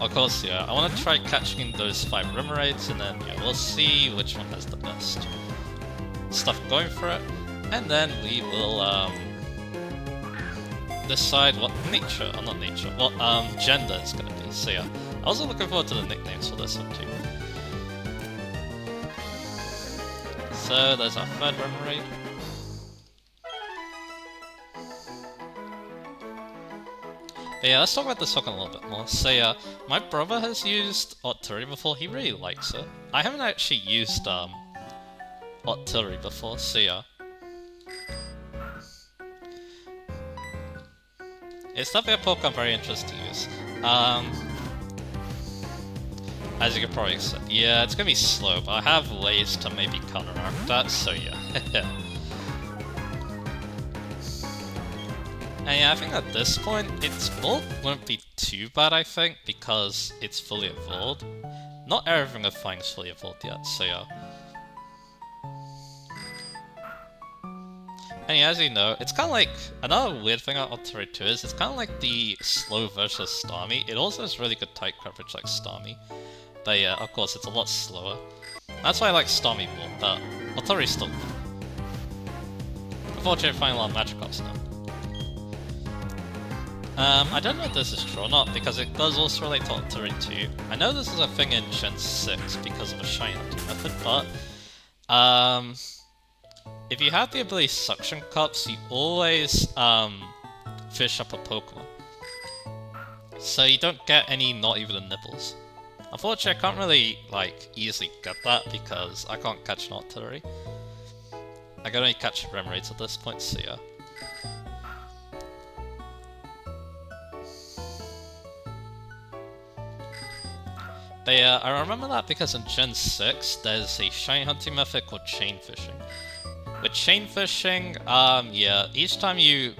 Of course, yeah, I want to try catching those 5 Remoraids, and then yeah, we'll see which one has the best stuff going for it, and then we will decide what nature, or not nature, what gender is gonna be. So yeah, I was also looking forward to the nicknames for this one too. So there's our 3rd Remoraid. But yeah, let's talk about this Pokemon a little bit more. So yeah, my brother has used Octillery before, he really likes it. I haven't actually used Octillery before, so yeah. It's definitely a Pokemon I'm very interested to use. As you can probably expect. Yeah, it's gonna be slow, but I have ways to maybe counteract that, so yeah. And yeah, I think at this point, its bulk won't be too bad, I think, because it's fully evolved. Not everything I find is fully evolved yet, so yeah. And yeah, as you know, it's kind of like, another weird thing about Altaria 2 is, it's kind of like the slow version of Starmie. It also has really good type coverage like Starmie. But yeah, of course, it's a lot slower. That's why I like Starmie more, but Altaria's still fun. Unfortunately, I find a lot of Magikarps now. I don't know if this is true or not, because it does also relate to Altaria 2. I know this is a thing in Gen 6 because of a shiny hunting method, but if you have the ability Suction Cups, you always fish up a Pokemon. So you don't get any not even the nibbles. Unfortunately, I can't really like easily get that because I can't catch an Altaria. I can only catch Remoraids at this point, so yeah. But yeah, I remember that because in Gen 6, there's a shiny hunting method called chain fishing. With chain fishing, yeah, each time you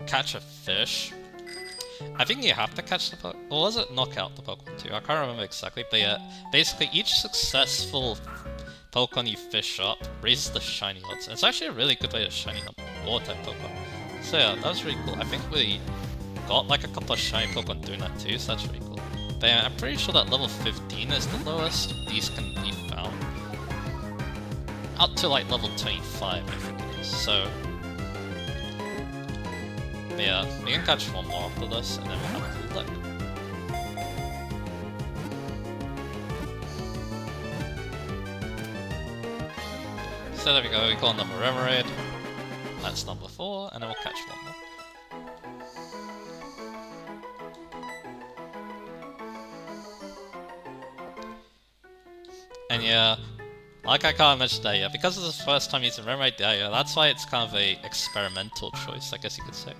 catch a fish, I think you have to catch the Pokemon, or was it knock out the Pokemon too? I can't remember exactly, but yeah, basically each successful Pokemon you fish up raises the shiny odds. It's actually a really good way to shiny hunt water type Pokemon. So yeah, that was really cool. I think we got like a couple of shiny Pokemon doing that too, so that's really cool. But yeah, I'm pretty sure that level 15 is the lowest these can be found. Up to like level 25, I think it is, so... But yeah, we can catch one more after this, and then we'll have a look. So there we go, we got another Remoraid. That's number 4, and then we'll catch one more. And yeah, like I kind of mentioned that, yeah, because it's the first time using Remoraid, yeah, that's why it's kind of a experimental choice, I guess you could say.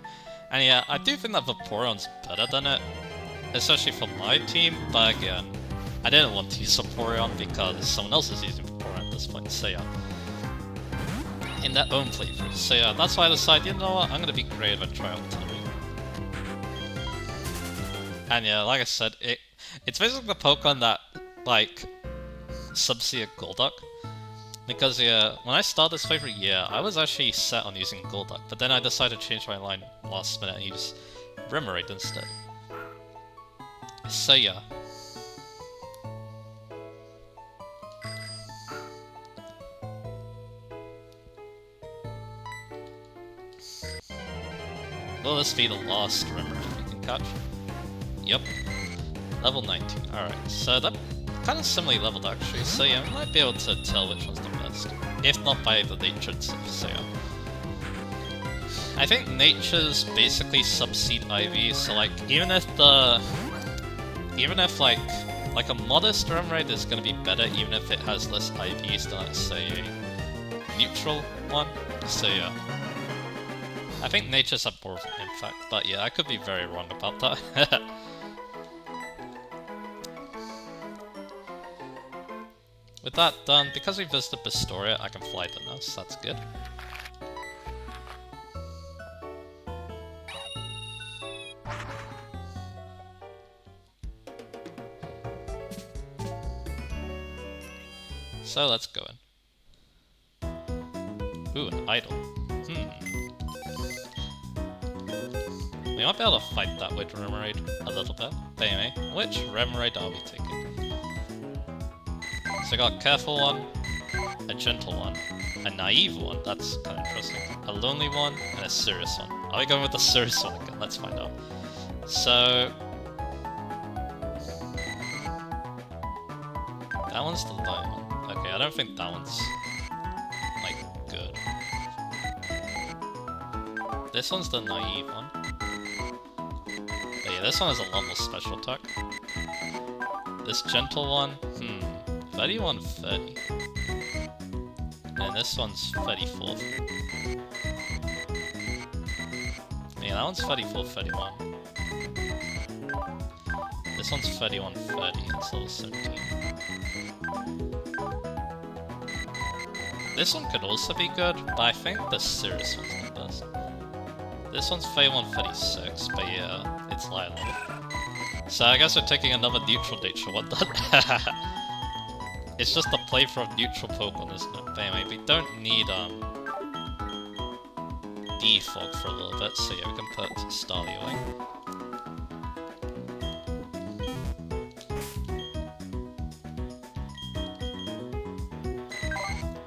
And yeah, I do think that Vaporeon's better than it, especially for my team, but again, I didn't want to use Vaporeon because someone else is using Vaporeon at this point, so yeah. In their own playthrough, so yeah, that's why I decided, you know what, I'm gonna be creative and try Altaria. And yeah, like I said, it's basically the Pokemon that, like, Subsea Golduck. Because yeah, when I started this playthrough, yeah, I was actually set on using Golduck, but then I decided to change my line last minute and use Remoraid instead. So yeah. Will this be the last Remoraid we can catch? Yep. Level 19. Alright, so that kind of similarly leveled actually, so yeah, we might be able to tell which one's the best. If not by the nature itself, so yeah. I think nature's basically subseed IV, so like, even if like a modest Remoraid is gonna be better even if it has less IVs than, say, a neutral one, so yeah. I think nature's have more of an impact, but yeah, I could be very wrong about that. With that done, because we visited Pistoria, I can fly to now, so that's good. So let's go in. Ooh, an idol. We might be able to fight that with Remoraid a little bit. But anyway, which Remoraid are we taking? So I got a careful one, a gentle one, a naive one, that's kind of interesting, a lonely one, and a serious one. Are we going with the serious one again? Let's find out. So... that one's the lion one. Okay, I don't think that one's, like, good. This one's the naive one. But yeah, this one has a level special attack. This gentle one, 31, 30. And this one's 34. Yeah, that one's 34, 31. This one's 3130, it's level 17. This one could also be good, but I think the Cirrus one's the best. This one's 3136, but yeah, it's light level. So I guess we're taking another neutral nature one done. It's just a playthrough of neutral Pokemon, isn't it? But anyway, we don't need Defog for a little bit, so yeah, we can put Starly away.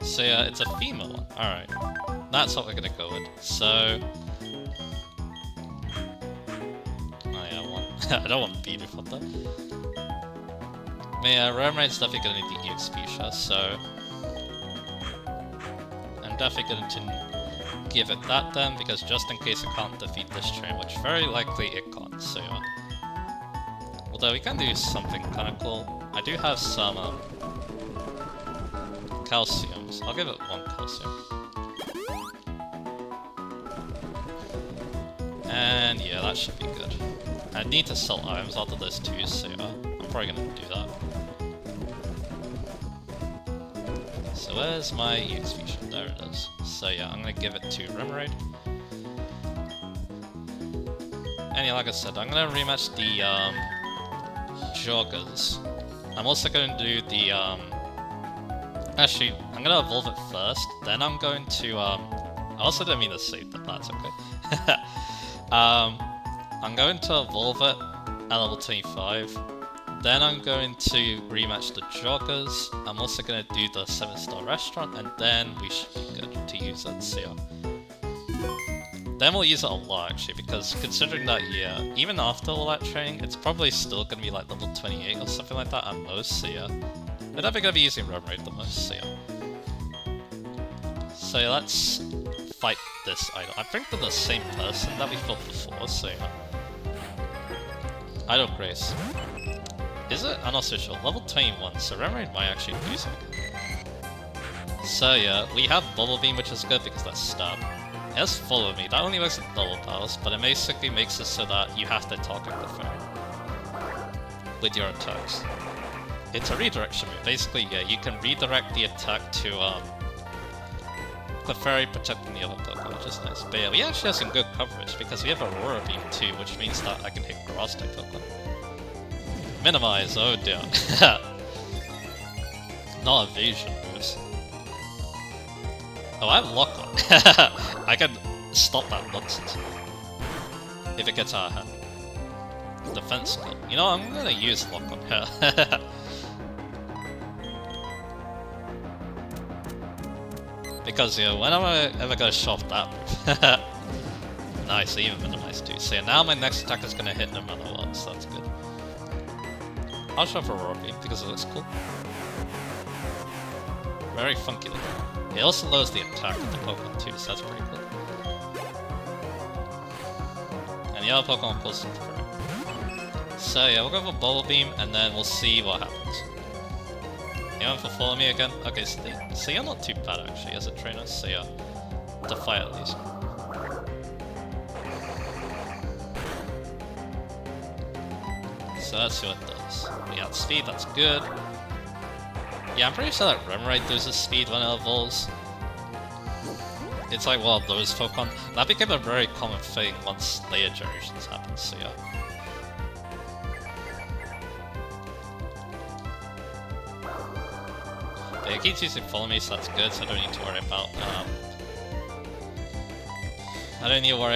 So yeah, it's a female one. Alright. That's what we're gonna go with. So... Oh yeah, I don't want Beaver for that. But yeah, Remoraid's definitely gonna need the EX Specia, so... I'm definitely going to give it that then, because just in case it can't defeat this train, which very likely it can't, so yeah. Although we can do something kinda cool. I do have some, calciums. I'll give it one calcium. And yeah, that should be good. I need to sell items after those two, so yeah, I'm probably gonna do that. So where's my EX Fusion? There it is. So yeah, I'm gonna give it to Remoraid. And yeah, like I said, I'm gonna rematch the Joggers. I'm also gonna do the actually, I'm gonna evolve it first, then I'm going to I also didn't mean to save that, that's okay. I'm going to evolve it at level 25. Then I'm going to rematch the Joggers. I'm also going to do the 7-star restaurant, and then we should be good to use it, so yeah. Then we'll use it a lot actually, because considering that, yeah, even after all that training, it's probably still going to be like level 28 or something like that at most, so yeah. We're definitely going to be using Remoraid the most, so yeah. So yeah, let's fight this idol. I think they're the same person that we fought before, so yeah. Idol Grace. Is it? I'm not so sure. Level 21, so Remoraid might actually do something. So yeah, we have Bubble Beam, which is good because that's stab. It has Follow Me. That only works in double battles, but it basically makes it so that you have to target the fairy with your attacks. It's a redirection move. Basically, yeah, you can redirect the attack to Clefairy protecting the other Pokemon, which is nice. But yeah, we actually have some good coverage because we have Aurora Beam too, which means that I can hit Grass type Pokemon. Minimize, oh dear. Not evasion moves. Oh, I have Lock On. I can stop that nonsense. If it gets out of hand. Defense skill. You know, I'm gonna use Lock On here. Because, yeah, when am I ever gonna show off that move? Nice, I even minimized too. So yeah, now my next attack is gonna hit no matter what, so that's good. I'll show for Aurora Beam because it looks cool. Very funky looking. It also lowers the attack of the Pokemon too, so that's pretty cool. And the other Pokemon pulls it through. So yeah, we'll go for Bubble Beam and then we'll see what happens. You want to follow me again? Okay, so you're not too bad actually as a trainer, so yeah. To fight at least. So let's see what it does. We got speed, that's good. Yeah, I'm pretty sure that Remoraid loses speed when it evolves. It's like one of those Pokemon. That became a very common thing once later generations happened, so yeah. But it keeps using Follow Me, so that's good, so I don't need to worry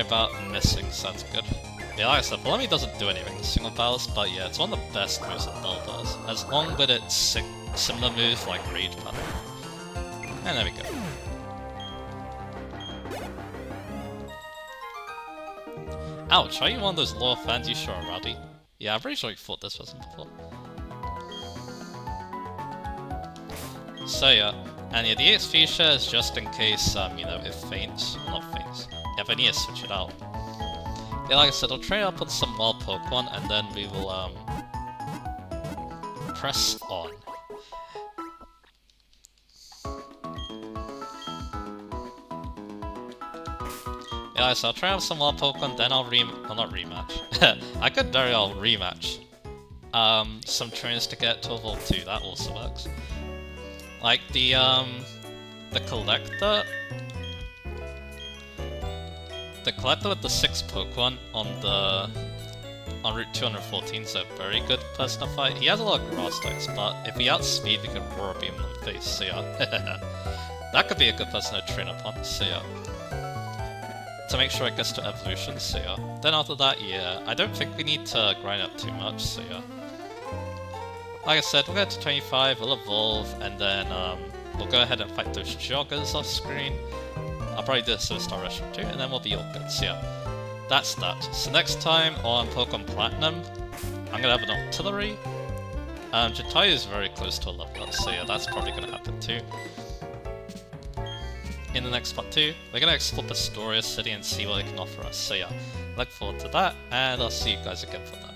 about missing, so that's good. Yeah, like I said, Follow Me doesn't do anything in single battles, but yeah, it's one of the best moves that Bell does, as long with its similar moves like Rage Pattern. And there we go. Ouch, are you one of those loyal fans? You sure are, Rowdy? Yeah, I'm pretty sure you fought this person before. So yeah, and yeah, the EX Fuchsia is just in case, you know, it faints. Well, not faints. Yeah, if I need to switch it out. Yeah, like I said, I'll train up on some wild Pokemon, and then we will, press on. Yeah, like I said, I'll train up some wild Pokemon, then I'll not rematch. I could very well rematch some trainers to get to evolve 2, that also works. Like the collector. The collector with the 6 Pokemon on Route 214 is a very good person to fight. He has a lot of grass types, but if he outspeed, we could Roar Beam them in the face, so yeah. That could be a good person to train upon, so yeah. To make sure it gets to evolution, so yeah. Then after that, yeah, I don't think we need to grind up too much, so yeah. Like I said, we'll get to 25, we'll evolve, and then we'll go ahead and fight those joggers off screen. I'll probably do a Star Rush too, and then we'll be all good, so yeah. That's that. So next time on Pokemon Platinum, I'm gonna have an artillery. Jatayu is very close to a level up, so yeah, that's probably gonna happen too. In the next part 2, we're gonna explore Pastoria City and see what it can offer us, so yeah, look forward to that, and I'll see you guys again for that.